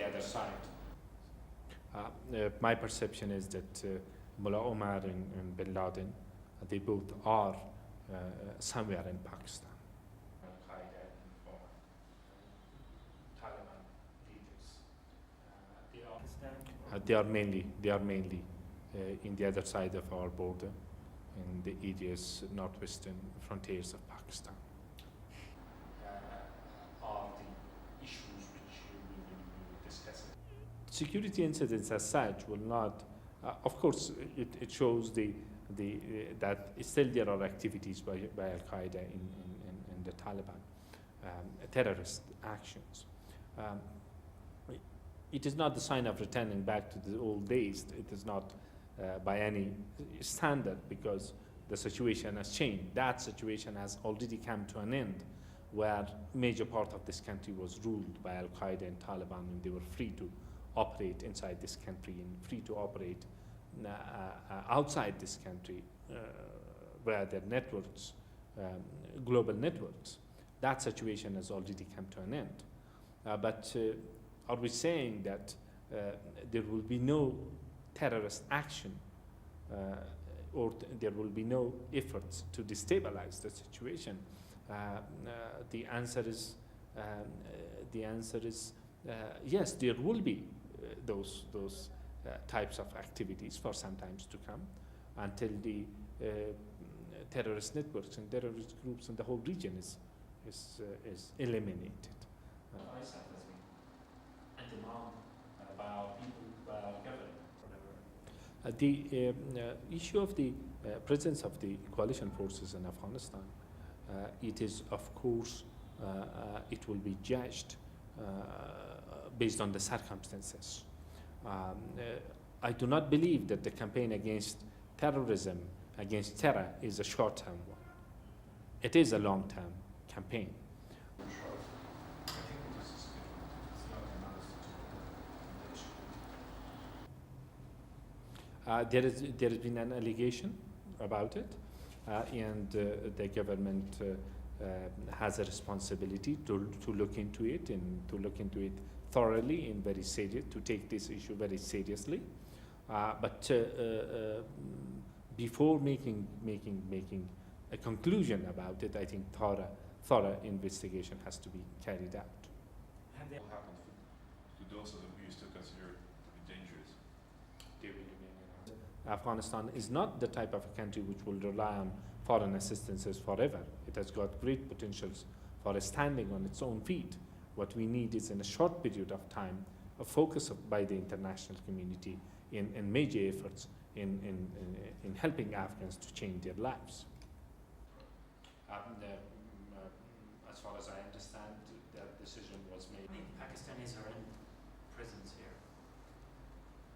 other side. My perception is that Mullah Omar and bin Laden, they both are somewhere in Pakistan. Al-Qaida and former Taliban leaders. They are mainly in the other side of our border, in the areas northwestern frontiers of Pakistan. Are the issues which we will be discussing. Security incidents as such will not, of course, it shows that still there are activities by al-Qaida in the Taliban, terrorist actions. It is not the sign of returning back to the old days. It is not by any standard, because the situation has changed. That situation has already come to an end, where major part of this country was ruled by al-Qaida and Taliban, and they were free to operate inside this country and free to operate outside this country, where their networks, global networks. That situation has already come to an end. But are we saying that there will be no terrorist action or there will be no efforts to destabilize the situation? The answer is yes, there will be those types of activities for some time to come, until the terrorist networks and terrorist groups in the whole region is eliminated. And demand by our people, by our government, whatever. The issue of the presence of the coalition forces in Afghanistan, it is, of course, it will be judged based on the circumstances. I do not believe that the campaign against terrorism, against terror, is a short-term one. It is a long-term campaign. There has been an allegation about it, and the government has a responsibility to look into it, and to look into it thoroughly and very serious, to take this issue very seriously. But before making a conclusion about it, I think thorough investigation has to be carried out. What happened to those that we still consider to be dangerous? Afghanistan is not the type of a country which will rely on foreign assistances forever. It has got great potentials for standing on its own feet. What we need is, in a short period of time, a focus by the international community in major efforts in helping Afghans to change their lives. As far as I understand, that decision was made. How many Pakistanis are in prisons here?